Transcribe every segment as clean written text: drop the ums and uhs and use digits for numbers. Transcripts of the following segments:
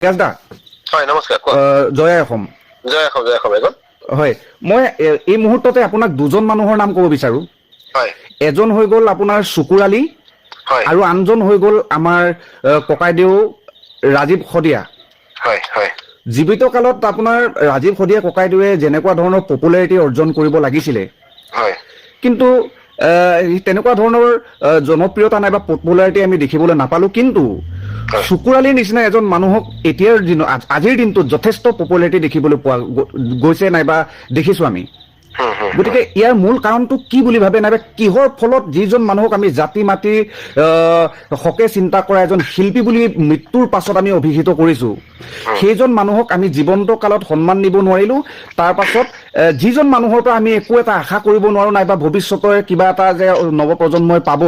গাজদা হয় নমস্কাৰ জয় অসম জয় অসম জয় অসম এখন হয় মই এই মুহূৰ্ততে আপোনাক দুজন মানুহৰ নাম ক'ব বিচাৰোঁ হয় এজন হৈ গ'ল আপোনাৰ চুকুৰ আলী হয় আৰু আনজন হৈ গ'ল আমাৰ ককাইদেউ ৰাজীৱ শদিয়া হয় হয় জীৱিত কালত আপোনাৰ ৰাজীৱ শদিয়া ককাইদেৱে যেনেকুৱা ধৰণৰ পপুলাৰিটি অৰ্জন কৰিব লাগিছিলে হয় কিন্তু তেনেকুৱা ধৰণৰ জনপ্ৰিয়তা নাইবা পপুলাৰিটি আমি দেখিবলৈ নাপালোঁ কিন্তু হয় চুকুৰ আলীৰ নিচিনা এজন মানুহক এতিয়াৰ দিনত আজিৰ দিনটোত যথেষ্ট পপুলাৰিটি দেখিবলৈ পোৱা গৈছে নাইবা দেখিছোঁ আমি গতিকে ইয়াৰ মূল কাৰণটো কি বুলি ভাবে নাইবা কিহৰ ফলত যিজন মানুহক আমি জাতি মাতি হকে চিন্তা কৰা এজন শিল্পী বুলি মৃত্যুৰ পাছত আমি অভিহিত কৰিছোঁ সেইজন মানুহক আমি জীৱন্ত কালত সন্মান দিব নোৱাৰিলোঁ তাৰ পাছত যিজন মানুহৰ পৰা আমি একো এটা আশা কৰিব নোৱাৰোঁ নাইবা ভৱিষ্যতৰ কিবা এটা যে নৱপ্ৰজন্মই পাব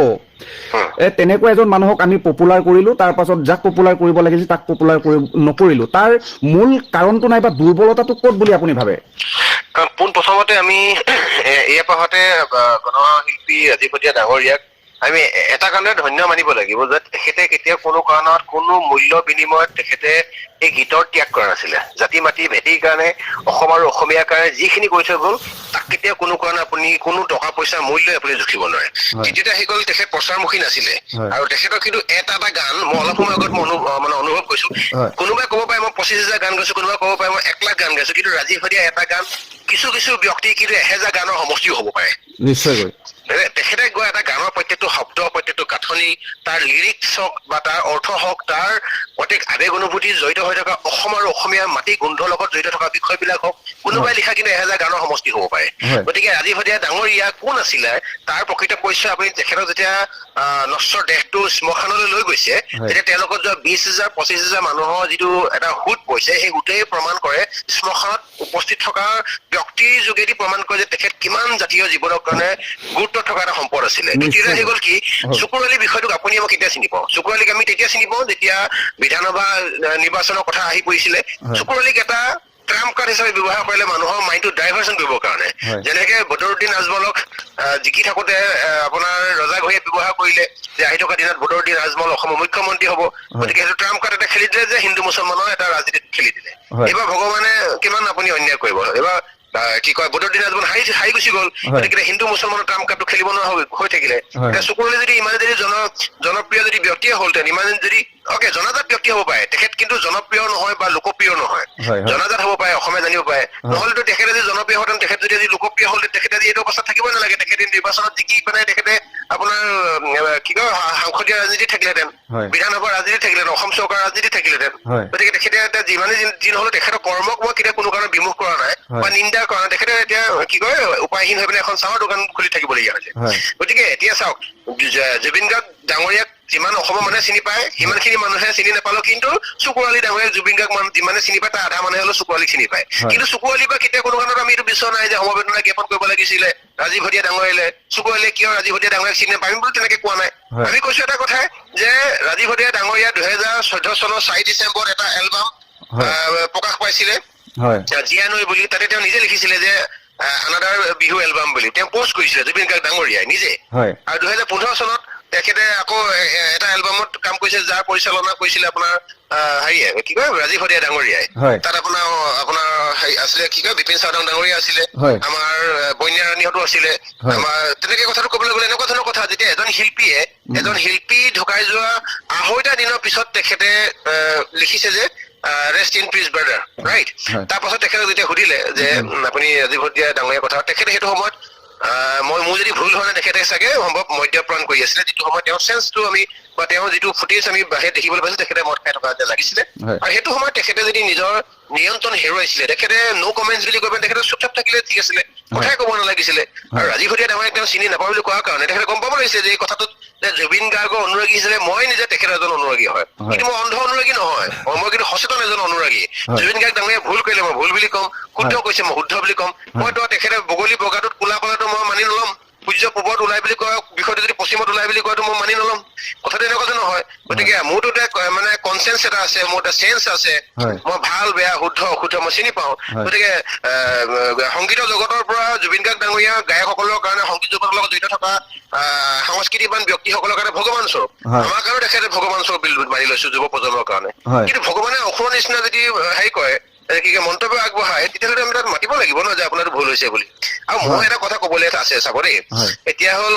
তেনেকুৱা এজন মানুহক আমি পপুলাৰ কৰিলোঁ তাৰ পাছত যাক পপুলাৰ কৰিব লাগিছিল তাক পপুলাৰ নকৰিলোঁ তাৰ মূল কাৰণটো নাইবা দুৰ্বলতাটো ক'ত বুলি আপুনি ভাবে পোনপ্ৰথমতে আমি এই পাহতে গণশিল্পী ৰাজীৱ শদিয়া ডাঙৰীয়াক আমি এটা কাৰণে ধন্য মানিব লাগিব যে তেখেতে কেতিয়া কোনো কাৰণত কোনো মূল্য বিনিময়ত তেখেতে এই গীতৰ ত্যাগ কৰা নাছিলে জাতি মাতি ভেটিৰ কাৰণে অসম আৰু অসমীয়াৰ কাৰণে যিখিনি কৰি থৈ গ'ল তাক কেতিয়া কোনো কাৰণে আপুনি কোনো টকা পইচাৰ মূল্য আপুনি জুখিব নোৱাৰে দ্বিতীয়তে আহি গ'ল তেখেত প্ৰচাৰমুখী নাছিলে আৰু তেখেতৰ কিন্তু এটা গান মই অলপ সময় আগত মই অনুভৱ কৰিছো কোনোবাই ক'ব পাৰে মই 25,000 গান গাইছো কোনোবাই ক'ব পাৰে মই 1 লাখ গান গাইছো কিন্তু ৰাজীৱ শদিয়া এটা গান কিছু কিছু ব্যক্তি কিন্তু 1000 গানৰ সমষ্টিও হ'ব পাৰে নিশ্চয়কৈ তেখেতে গৈ এটা গানৰ প্ৰত্যেকটো শব্দ প্ৰত্যেকটো গাঁথনি তাৰ লিৰিক্স হওক বা তাৰ অৰ্থ হওক তাৰ প্ৰত্যেক আৱেগ অনুভূতি জড়িত হৈ থকা অসম আৰু অসমীয়াৰ মাটি গোন্ধৰ লগত জড়িত থকা বিষয়বিলাক হওক কোনোবাই লিখা কিন্তু 1000 গানৰ সমষ্টি হ'ব পাৰে গতিকে ৰাজীৱ শদিয়া ডাঙৰীয়া কোন আছিলে তাৰ প্ৰকৃত পৰিচয় আপুনি তেখেতক যেতিয়া নশ্বৰ দেহটো শ্মশানলৈ লৈ গৈছে তেতিয়া তেওঁলোকৰ যোৱা 20,000 25,000 মানুহৰ যিটো এটা হুট পৰিছে সেই হুটেই প্ৰমাণ কৰে শ্মশানত উপস্থিত থকা ব্যক্তিৰ যোগেদি প্ৰমাণ কৰে যে তেখেত কিমান জাতীয় জীৱনৰ কাৰণে গুৰুত্ব থকা এটা সম্পদ আছিলে দ্বিতীয়তে আহি গ'ল কি চুকুৰ আলী বিষয়টোক আপুনি মই কেতিয়া চিনি পাওঁ চুকুৰ আলীক আমি তেতিয়া চিনি পাওঁ যেতিয়া বিধানসভা নিৰ্বাচনৰ কথা আহি পৰিছিলে চুকুৰ আলীক এটা ট্ৰাম্প কাৰ্ড হিচাপে ব্যৱহাৰ কৰিলে মানুহৰ মাইণ্ডটো ডাইভাৰ্চন কৰিবৰ কাৰণে যেনেকে বদৰুদ্দিন আজমলক জিকি থাকোতে আপোনাৰ ৰজা ঘড়ীয়ে ব্যৱহাৰ কৰিলে যে আহি থকা দিনত বদৰুদ্দিন আজমল অসমৰ মুখ্যমন্ত্ৰী হ'ব গতিকে সেইটো ট্ৰাম্প কাৰ্ড এটা খেলি দিলে যে হিন্দু মুছলমানৰ এটা ৰাজনীতিত খেলি দিলে এইবাৰ ভগৱানে কিমান আপুনি অন্যায় কৰিব এইবাৰ কি কয় বদৰুদ্দিন আজমল হাৰি গুচি গ'ল গতিকে হিন্দু মুছলমানৰ ট্ৰাম্প কাৰ্ডটো খেলিব নোৱাৰা হৈ থাকিলে এতিয়া চুকুৰ আলী যদি ইমান যদি জনপ্ৰিয় যদি ব্যক্তিয়ে হ'লহেঁতেন ইমান যদি জনাজাত ব্যক্তি হ'ব পাৰে তেখেত কিন্তু জনপ্ৰিয় নহয় বা লোকপ্ৰিয় নহয় জনাজাত হ'ব পাৰে অসমীয়া জানিব পাৰে নহ'লেতো তেখেতে যদি জনপ্ৰিয় হতেন তেখেত যদি আজি লোকপ্ৰিয় হ'লহেঁতেন তেখেতে আজি এইটো অৱস্থাত থাকিবই নালাগে তেখেতে নিৰ্বাচনত জিকি পেলাই তেখেতে আপোনাৰ কি কয় সাংসদীয় ৰাজনীতি থাকিলেহেঁতেন বিধানসভাৰ ৰাজনীতি থাকিলেহেঁতেন অসম চৰকাৰৰ ৰাজনীতি থাকিলেহেঁতেন গতিকে তেখেতে এতিয়া যিমানে যি নহ'লেও তেখেতৰ কৰ্মক মই কেতিয়া কোনো কাৰণত বিমুখ কৰা নাই বা নিন্দা কৰা নাই তেখেতে এতিয়া কি কয় উপায়হীন হৈ পেলাই এখন চাহৰ দোকান খুলি থাকিবলগীয়া হৈছে গতিকে এতিয়া চাওক জুবিন গাৰ্গ ডাঙৰীয়াক যিমান অসমৰ মানুহে চিনি পায় সিমানখিনি মানুহে চিনি নাপালেও কিন্তু চুকুৰ আলী ডাঙৰীয়াক জুবিন গাৰ্গ যিমানে চিনি পায় তাৰ আধা মানুহে হ'লেও চুকুৰ আলীক চিনি পায় কিন্তু চুকুৰ আলী বা কেতিয়া কোনো কাৰণত আমি এইটো বিচৰা নাই যে সমবেদনা জ্ঞাপন কৰিব লাগিছিলে ৰাজীৱ শদিয়া ডাঙৰীয়ালে চুকুৰ আলীয়ে কিয় ৰাজীৱ শদিয়া ডাঙৰীয়াক চিনি নাপায় বুলি তেনেকে কোৱা নাই আমি কৈছো এটা কথাই যে ৰাজীৱ শদিয়া ডাঙৰীয়া 2014 চনৰ 4 ডিচেম্বৰত এটা এলবাম প্ৰকাশ পাইছিলে জীয়া নৈ বুলি তাতে তেওঁ নিজে লিখিছিলে যে আনাদাৰ বিহু এলবাম বুলি তেওঁ পোষ্ট কৰিছিলে জুবিন গাৰ্গ ডাঙৰীয়াই নিজে আৰু 2015 চনত তেখেতে আকৌ এটা এলবামত কাম কৰিছে যাৰ পৰিচালনা কৰিছিলে আপোনাৰ হেৰিয়ে কি কয় ৰাজীৱ শদিয়া ডাঙৰীয়াই তাত আপোনাৰ আছিলে কি কয় বিপিন চাওডাং ডাঙৰীয়া আছিলে আমাৰ বন্যা ৰাণীহঁতো আছিলে আমাৰ তেনেকে কথাটো ক'বলৈ গ'লে এনেকুৱা ধৰণৰ কথা যেতিয়া এজন শিল্পী ঢুকাই যোৱা 2.5 দিনৰ পিছত তেখেতে লিখিছে যে rest in peace brother right তাৰ পাছত তেখেতক যেতিয়া সুধিলে যে আপুনি ৰাজীৱ শদিয়া ডাঙৰীয়াৰ কথা তেখেতে সেইটো সময়ত মোৰ যদি ভুল হয় তেখেতে চাগে সম্ভৱ মদ্যপ্ৰাণ কৰি আছিলে যিটো সময়ত তেওঁৰ চেন্সটো আমি বা তেওঁৰ যিটো ফুটেজ আমি বাহিৰত দেখিবলৈ পাইছো তেখেতে মদ খাই থকা যেন লাগিছিলে আৰু সেইটো সময়ত তেখেতে যদি নিজৰ নিয়ন্ত্ৰণ হেৰুৱাইছিলে তেখেতে নো কমেণ্টছ বুলি কৈ পেলাই তেখেতে চুপচাপ থাকিলে ঠিক আছিলে কথাই ক'ব নালাগিছিলে আৰু ৰাজীৱ শদিয়া ডাঙৰীয়াক তেওঁ চিনি নাপাওঁ বুলি কোৱাৰ কাৰণে তেখেতে গম পাব লাগিছিলে যে এই কথাটোত যে জুবিন গাৰ্গৰ অনুৰাগী হিচাপে মই নিজে তেখেতৰ এজন অনুৰাগী হয় কিন্তু মই অন্ধ অনুৰাগী নহয় মই কিন্তু সচেতন এজন অনুৰাগী জুবিন গাৰ্গ ডাঙৰীয়া ভুল কৰিলে মই ভুল বুলি ক'ম শুদ্ধ কৈছে মই শুদ্ধ বুলি ক'ম মইতো তেখেতে বগলী বগাটোত কোলা কলাটো মই মানি নল'ম সূৰ্য পূবত ওলাই বুলি কয় বিষয়টো যদি পশ্চিমত ওলাই বুলি কয়তো মই মানি নল'ম কথাটো এনেকুৱা নহয় গতিকে মোৰতো মানে কনচেন্স এটা আছে মোৰ এটা চেন্স আছে মই ভাল বেয়া শুদ্ধ অশুদ্ধ মই চিনি পাওঁ গতিকে সংগীতৰ জগতৰ পৰা জুবিন গাৰ্গ ডাঙৰীয়া গায়কসকলৰ কাৰণে সংগীত জগতৰ লগত জড়িত থকা সাংস্কৃতিকবান ব্যক্তিসকলৰ কাৰণে ভগৱান স্বৰূপ আমাৰ কাৰণেও তেখেতে ভগৱান স্বৰূপ বিল মাৰি লৈছো যুৱ প্ৰজন্মৰ কাৰণে কিন্তু ভগৱানে অসুৰৰ নিচিনা যদি হেৰি কয় কি মন্তব্য আগবঢ়ায় তেতিয়াহ'লে আমি তাত মাতিব লাগিব ন যে আপোনাৰতো ভুল হৈছে বুলি আৰু মোৰ এটা কথা কবলৈ আছে চাব দেই এতিয়া হ'ল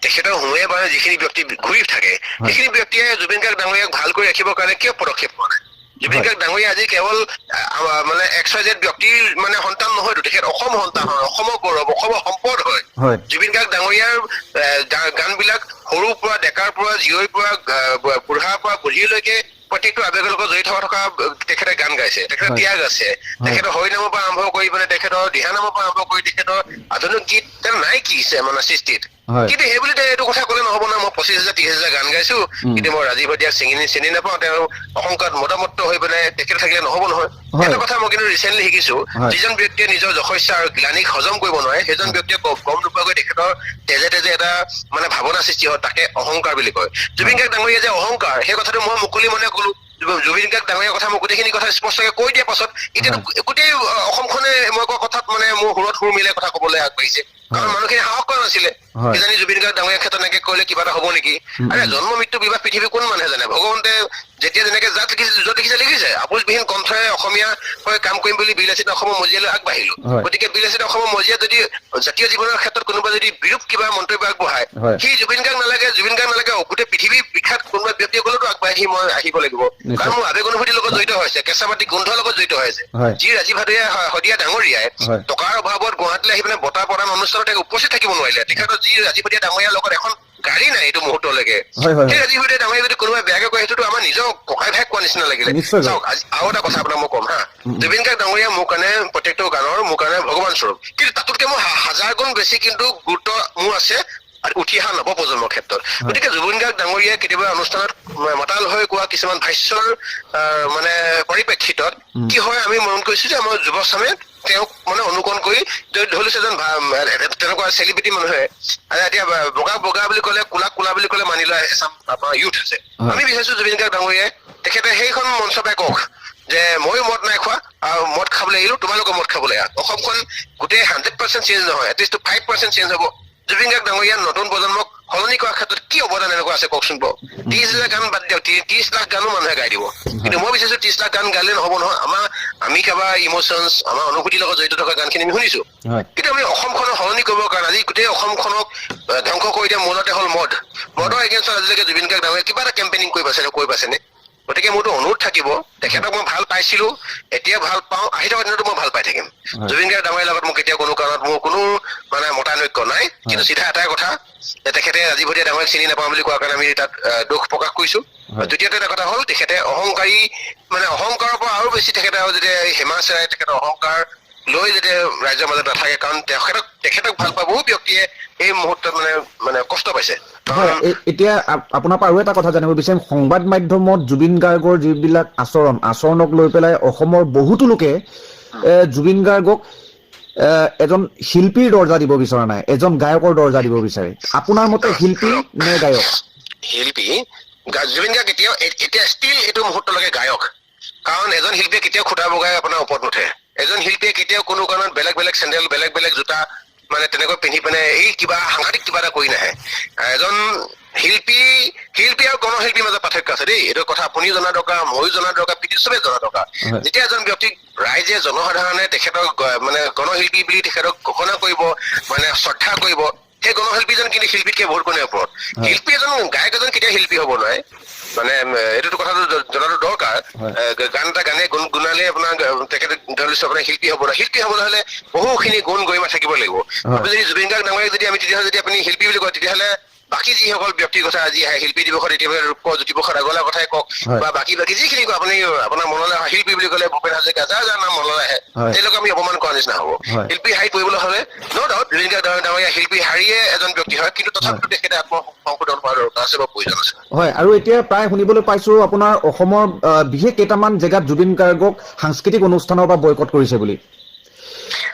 তেখেতৰ হুঁৱে বা যিখিনি ব্যক্তি ঘূৰি থাকে সেইখিনি ব্যক্তিয়ে জুবিন গাৰ্গ ডাঙৰীয়াক ভাল কৰি ৰাখিবৰ কাৰণে কিয় পদক্ষেপ লোৱা নাই জুবিন গাৰ্গ ডাঙৰীয়া আজি কেৱল মানে XYZ ব্যক্তিৰ মানে সন্তান নহয়তো তেখেত অসম সন্তান হয় অসমৰ গৌৰৱ অসমৰ সম্পদ হয় জুবিন গাৰ্গ ডাঙৰীয়াৰ গানবিলাক সৰুৰ পৰা ডেকাৰ পৰা জীয়ৰীৰ পৰা বুঢ়াৰ পৰা বুঢ়ীলৈকে প্ৰত্যেকটো আৱেগৰ লগত জড়িত থকা তেখেতে গান গাইছে তেখেতৰ ত্যাগ আছে তেখেতৰ হৰিনামৰ পৰা আৰম্ভ কৰি মানে তেখেতৰ দিহানামৰ পৰা আৰম্ভ কৰি তেখেতৰ আধুনিক গীত তেওঁ নাই কি মানে সৃষ্টিত কিন্তু সেই বুলি এইটো কথা কলে নহব না মই 25,000 30,000 গান গাইছো কিন্তু মই ৰাজীৱ ভটিয়াক চিনি নাপাওঁ তেওঁৰ অহংকাৰত মতামত হৈ পেলাই তেখেত থাকিলে নহব নহয় এটা কথা মই কিন্তু ৰিচেণ্টলি শিকিছো যিজন ব্যক্তিয়ে নিজৰ যশস্যা আৰু গ্লানিক হজম কৰিব নোৱাৰে সেইজন ব্যক্তিয়ে গম নোপোৱাকৈ তেখেতৰ তেজে তেজে এটা মানে ভাৱনা সৃষ্টি হয় তাকে অহংকাৰ বুলি কয় জুবিন গাৰ্গ ডাঙৰীয়া যে অহংকাৰ সেই কথাটো মই মুকলি মনে কলো জুবিন গাৰ্গ ডাঙৰীয়াৰ কথা মই গোটেইখিনি কথা স্পষ্টকে কৈ দিয়াৰ পাছত এতিয়া গোটেই অসমখনে মই কোৱা কথাত মানে মোৰ সুৰত সুৰ মিলাই কথা কবলৈ আগবাঢ়িছে কাৰণ মানুহখিনি সাহস কৰা নাছিলে কিজানি জুবিন গাৰ্গ ডাঙৰীয়াৰ ক্ষেত্ৰত এনেকে কৰিলে কিবা এটা হব নেকি আৰে জন্ম মৃত্যু বিবাহ পৃথিৱী কোন মানুহে জানে ভগৱন্তে যেতিয়া যেনেকে য'ত লিখিছে লিখিছে আপোচবিহীন কণ্ঠৰে অসমীয়া হৈ কাম কৰিম বুলি বিলাসিত অসমৰ মজিয়ালৈ আগবাঢ়িলো গতিকে বিলাসিত অসমৰ মজিয়াত যদি জাতীয় জীৱনৰ ক্ষেত্ৰত কোনোবা যদি বিৰূপ কিবা মন্তব্য আগবঢ়ায় সেই জুবিন গাৰ্গ নালাগে গোটেই পৃথিৱীৰ বিখ্যাত কোনোবা ব্যক্তিসকলেতো আগবাঢ়ি মই আহিব লাগিব কাৰণ মোৰ আৱেগ অনুভূতিৰ লগত জড়িত হৈছে কেঁচা মাটি গোন্ধৰ লগত জড়িত হৈছে যি ৰাজীৱ শদিয়া ডাঙৰীয়াই টকাৰ অভাৱত গুৱাহাটীলৈ আহি পেলাই বঁটা প্ৰদান অনুষ্ঠানত উপস্থিত থাকিব নোৱাৰিলে তেখেতৰ যি ৰাজীৱ শদিয়া ডাঙৰীয়াৰ লগত এখন গাড়ী নাই এইটো মুহূৰ্তলৈকে সেই ৰাজীৱ শদিয়া ডাঙৰীয়া যদি কোনোবাই বেয়াকে কয় সেইটোতো আমাৰ নিজৰ ককাই ভাই কোৱা নিচিনা লাগিলে চাওক আৰু এটা কথা আপোনাক মই কম হা জুবিন গাৰ্গ ডাঙৰীয়া মোৰ কাৰণে প্ৰত্যেকটো গানৰ মোৰ কাৰণে ভগৱান স্বৰূপ কিন্তু তাতোতকে মোৰ 1000 গুণ বেছি কিন্তু গুৰুত্ব মোৰ আছে উঠি অহা নৱপ্ৰজন্মৰ ক্ষেত্ৰত গতিকে জুবিন গাৰ্গ ডাঙৰীয়াই কেতিয়াবা অনুষ্ঠানত মাতাল হৈ কোৱা কিছুমান ভাষ্যৰ মানে পৰিপ্ৰেক্ষিতত কি হয় আমি মন কৰিছো যে আমাৰ যুৱচামে তেওঁক মানে অনুকৰণ কৰি ধৰিছে এজন তেনেকুৱা চেলিব্ৰিটি মানুহে এতিয়া বগা বুলি ক'লে কোলা বুলি ক'লে মানি লোৱা এচাম আপোনাৰ ইউথ আছে আমি বিচাৰিছো জুবিন গাৰ্গ ডাঙৰীয়াই তেখেতে সেইখন মঞ্চ পাই কওক যে ময়ো মদ নাই খোৱা আৰু মদ খাবলৈ আহিলো তোমালোকে মদ খাবলৈ আহা অসমখন গোটেই 100% চেঞ্জ নহয় এটলিষ্ট 5% চেঞ্জ হ'ব জুবিন গাৰ্গ ডাঙৰীয়া নতুন প্ৰজন্মক সলনি কৰাৰ ক্ষেত্ৰত কি অৱদান এনেকুৱা আছে কওকচোন বাৰু 30,000 গান বাদ দিয়ক 30 লাখ গানো মানুহে গাই দিব কিন্তু মই বিচাৰিছো 30 লাখ গান গালে নহব নহয় আমি কাৰোবাৰ ইমোচনছ আমাৰ অনুভূতিৰ লগত জড়িত থকা গানখিনি আমি শুনিছো কিন্তু আমি অসমখনক সলনি কৰিবৰ কাৰণে আজি গোটেই অসমখনক ধ্বংস কৰি দিয়া মূলতে হ'ল মদৰ এগেইনষ্টত আজিলৈকে জুবিন গাৰ্গ ডাঙৰীয়া কিবা এটা কেম্পেইনিং কৰি পাইছেনে গতিকে মোৰতো অনুৰোধ থাকিব তেখেতক মই ভাল পাইছিলো এতিয়া ভাল পাওঁ আহি থকা দিনতো মই ভাল পাই থাকিম জুবিন গাৰ্গ ডাঙৰীয়াৰ লগত মোক কেতিয়া কোনো কাৰণত মোৰ কোনো মানে মতানৈক্য নাই কিন্তু চিধা এটাই কথা যে তেখেতে ৰাজীৱ ভটিয়া ডাঙৰীয়াক চিনি নাপাওঁ বুলি কোৱাৰ কাৰণে আমি তাত দুখ প্ৰকাশ কৰিছো দ্বিতীয়তে এটা কথা হ'ল তেখেতে অহংকাৰী মানে অহংকাৰৰ পৰা আৰু বেছি তেখেতে আৰু যেতিয়া হেমা চেৰাই তেখেতৰ অহংকাৰ লৈ যেতিয়া ৰাইজৰ মাজত নাথাকে কাৰণ তেখেতক ভাল পোৱা বহু ব্যক্তিয়ে এই মুহূৰ্তত মানে কষ্ট পাইছে এতিয়া আপোনাৰ পৰা আৰু এটা কথা জানিব বিচাৰিম সংবাদ মাধ্যমত জুবিন গাৰ্গৰ যিবিলাক আচৰণক লৈ পেলাই অসমৰ বহুতো লোকে জুবিন গাৰ্গক এজন শিল্পীৰ দৰ্জা দিব বিচৰা নাই এজন গায়কৰ দৰ্জা দিব বিচাৰে আপোনাৰ মতে শিল্পী নে গায়ক শিল্পী জুবিন গাৰ্গ কেতিয়াও এতিয়া ষ্টিল এইটো মুহূৰ্তলৈকে গায়ক কাৰণ এজন শিল্পীয়ে কেতিয়াও খুটা বগাই আপোনাৰ ওপৰত নুঠে এজন শিল্পীয়ে কেতিয়াও কোনো কাৰণত বেলেগ চেণ্ডেল বেলেগ জোতা মানে তেনেকৈ পিন্ধি পিনে এই কিবা সাংঘাতিক কিবা এটা কৰি নাহে এজন শিল্পী আৰু গণশিল্পীৰ মাজত পাৰ্থক্য আছে দেই এইটো কথা আপুনিও জনা দৰকাৰ ময়ো জনা দৰকাৰ পৃথিৱীৰ চবেই জনা দৰকাৰ যেতিয়া এজন ব্যক্তিক ৰাইজে জনসাধাৰণে তেখেতক মানে গণশিল্পী বুলি তেখেতক ঘোষণা কৰিব মানে শ্ৰদ্ধা কৰিব সেই গণশিল্পীজন কিন্তু শিল্পীতকে বহুত গুণে ওপৰত শিল্পী এজন গায়ক এজন কেতিয়া শিল্পী হ'ব নোৱাৰে মানে এইটো কথাটো জনাটো দৰকাৰ গান এটা গানে গুণালে আপোনাৰ তেখেতে ধৰিছো আপোনাৰ শিল্পী হ'ব না শিল্পী হ'বলৈ হ'লে বহুখিনি গুণ গৰিমা থাকিব লাগিব আপুনি যদি জুবিন গাৰ্গ ডাঙৰীয়াক যদি আমি তেতিয়াহ'লে যদি আপুনি শিল্পী বুলি কয় তেতিয়াহ'লে বাকী যিসকল ব্যক্তিৰ কথা আজি আহে শিল্পী দিৱসত এতিয়া ৰূপজ্যোতি প্ৰসাদ আগৰৱালাৰ কথাই কওক বা বাকী যিখিনি কওক আপুনি আপোনাৰ মনলৈ আহে শিল্পী বুলি ক'লে ভূপেন হাজৰিকা যাৰ নাম মনলৈ আহে তেওঁলোকক আমি অপমান কৰা নিচিনা হ'ব শিল্পী হাৰি কৰিবলৈ হ'লে ন' ডাউট জুবিন গাৰ্গ ডাঙৰীয়া শিল্পী হাৰিয়ে এজন ব্যক্তি হয় কিন্তু তথাপিতো তেখেতে আত্মসংশোধন কৰাৰ দৰকাৰ আছে বা প্ৰয়োজন আছে হয় আৰু এতিয়া প্ৰায় শুনিবলৈ পাইছো আপোনাৰ অসমৰ বিশেষ কেইটামান জেগাত জুবিন গাৰ্গক সাংস্কৃতিক অনুষ্ঠানৰ পৰা বয়কট কৰিছে বুলি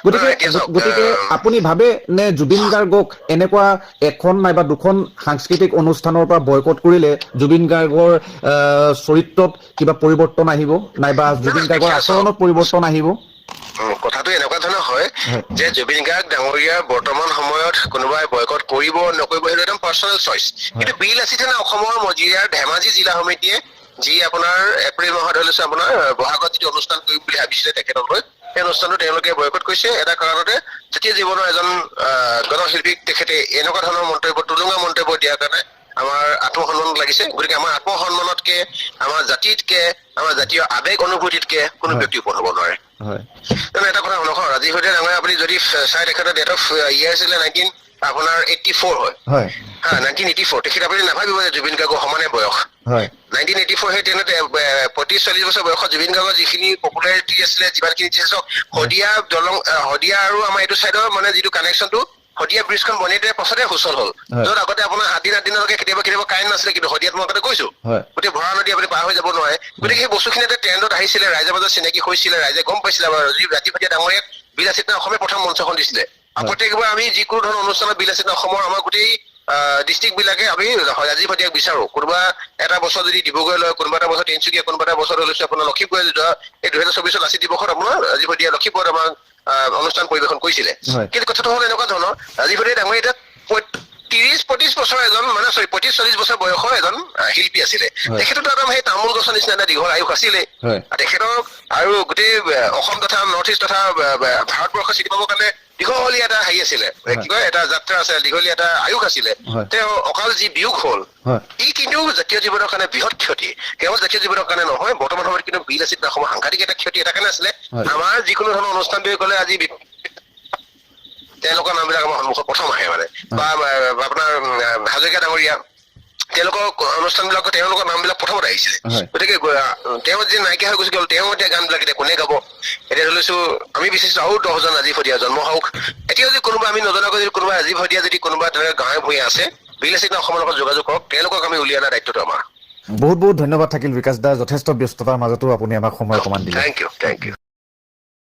গতিকে আপুনি ভাবে নে জুবিন গাৰ্গক এনেকুৱা এখন নাইবা দুখন সাংস্কৃতিক অনুষ্ঠানৰ পৰা বয়কট কৰিলে জুবিন গাৰ্গৰ চৰিত্ৰত কিবা পৰিৱৰ্তন আহিব নাইবা জুবিন গাৰ্গৰ আচৰণত পৰিৱৰ্তন আহিব? কথাটো এনেকুৱা ধৰণৰ হয় যে জুবিন গাৰ্গ ডাঙৰীয়াৰ বৰ্তমান সময়ত কোনোবাই বয়কট কৰিব নকৰিব সেইটো একদম পাৰ্চনেল চইচ, কিন্তু বিল আছিলে না অসমৰ মজিয়াৰ ধেমাজি জিলা সমিতিয়ে যি আপোনাৰ এপ্ৰিল মাহত ধৰি লৈছো আপোনাৰ বহাগত যিটো অনুষ্ঠান কৰিম বুলি ভাবিছিলে তেখেতলৈ, সেই অনুষ্ঠানটো তেওঁলোকে বয়কট কৰিছে এটা কাৰণতে, যেতিয়া জীৱনৰ এজন গণশিল্পীক তেখেতে এনেকুৱা ধৰণৰ মন্তব্য টুলুঙা মন্তব্য দিয়াৰ কাৰণে আমাৰ আত্মসন্মান লাগিছে। গতিকে আমাৰ আত্মসন্মানতকে, আমাৰ জাতিতকে, আমাৰ জাতীয় আৱেগ অনুভূতিতকে কোনো ব্যক্তি ওপৰত হ'ব নোৱাৰে। এটা কথা শুনক, ৰাজীৱ শইকীয়া ডাঙৰীয়া আপুনি যদি চাই তেখেতৰ ডেট অফ ইয়াৰ আছিলে 1984 হয়, 1984। তেখেত আপুনি নাভাবিব যে জুবিন গাৰ্গৰ সমানে বয়স। 1984 সেই তেনেতে 35-40 বছৰ বয়সত জুবিন গাৰ্গৰ যিখিনি পপুলাৰিটি আছিলে, যিমানখিনি চাওক শদিয়া দলং, শদিয়া আৰু আমাৰ এইটো চাইডৰ মানে যিটো কানেকশ্যনটো, শদিয়া ব্ৰিজখন বনি দিয়াৰ পাছতে সুচল হ'ল। য'ত আগতে আপোনাৰ 7 দিন 8 দিনলৈকে কেতিয়াবা কাৰেণ্ট নাছিলে, কিন্তু শদিয়াত মই আগতে গৈছো, গোটেই ভৰা নদী আপুনি পাৰ হৈ যাব নোৱাৰে। গতিকে সেই বস্তুখিনি এটা ট্ৰেণ্ডত আহিছিলে, ৰাইজৰ মাজত চিনাকি হৈছিলে, ৰাইজে গম পাইছিলে। ৰাজীৱ শইকীয়া ডাঙৰীয়াক বিলাসিতা অসমে প্ৰথম মঞ্চখন দিছিলে। প্ৰত্যেকবাৰ আমি যিকোনো ধৰণৰ অনুষ্ঠানত বিলাসিতা অসমৰ আমাৰ গোটেই ডিষ্ট্ৰিক্ট বিলাকে আমি ৰাজীৱ শইকীয়াক বিচাৰো। কোনোবা এটা বছৰ যদি ডিব্ৰুগড় লয়, কোনোবা এটা বছৰ তিনিচুকীয়া, কোনোবা এটা বছৰ লৈছো আপোনাৰ লখিমপুৰ, এই 2024 লাচিত দিৱসত আপোনাৰ ৰাজীৱ শইকীয়া লখিমপুৰত আমাৰ অনুষ্ঠান পৰিৱেশন কৰিছিলে। কিন্তু কথাটো হ'ল এনেকুৱা ধৰণৰ, ৰাজীৱ শইকীয়া ডাঙৰীয়া এতিয়া 30-35 বছৰ এজন মানে 35-40 বছৰ বয়সৰ এজন শিল্পী আছিলে। তেখেততো একদম সেই তামোল গছৰ নিচিনা এটা দীঘল আয়ুস আছিলে। তেখেতক আৰু গোটেই অসম তথা নৰ্থ ইষ্ট তথা ভাৰতবৰ্ষ চিনি পাবৰ কাৰণে দীঘলীয়া এটা হেৰি আছিলে, কি কয় এটা যাত্ৰা আছে, দীঘলীয়া এটা আয়ুস আছিলে। তেওঁ অকাল যি বিয়োগ হ'ল, ই কিন্তু জাতীয় জীৱনৰ কাৰণে বৃহৎ ক্ষতি। কেৱল জাতীয় জীৱনৰ কাৰণে নহয়, বৰ্তমান সময়ত কিন্তু বিল আছিল অসমৰ সাংঘাতিক এটা ক্ষতি এটা কাৰণে আছিলে। আমাৰ যিকোনো ধৰণৰ অনুষ্ঠান বুলি ক'লে আজি তেওঁলোকৰ নামবিলাক আমাৰ সন্মুখত প্ৰথম আহে মানে, বা আপোনাৰ হাজৰিকা ডাঙৰীয়া, তেওঁলোকৰ অনুষ্ঠানবিলাকত তেওঁলোকৰ নামবিলাক প্ৰথমত আহিছিলে। গতিকে তেওঁ যে নাইকিয়া হৈ গুচি গ'ল, তেওঁ এতিয়া গানবিলাক এতিয়া কোনে গাব? এতিয়া ধৰি লৈছো আমি বিচাৰিছো আৰু 10জন ৰাজীৱ শইকীয়া জন্ম হওক। এতিয়া যদি কোনোবা আমি নজনাকৈ যদি কোনোবা ৰাজীৱ শইকীয়া যদি কোনোবা তেনেকে গাঁৱে ভূঞে আছে, বিলাসিতা অসমৰ লগত যোগাযোগ কৰক, তেওঁলোকক আমি উলিয়াই অনাৰ দায়িত্বটো আমাৰ। বহুত বহুত ধন্যবাদ থাকিল বিকাশ দা, যথেষ্ট ব্যস্ততাৰ মাজতো আপুনি আমাক সময় অকমান দিলে। Thank U.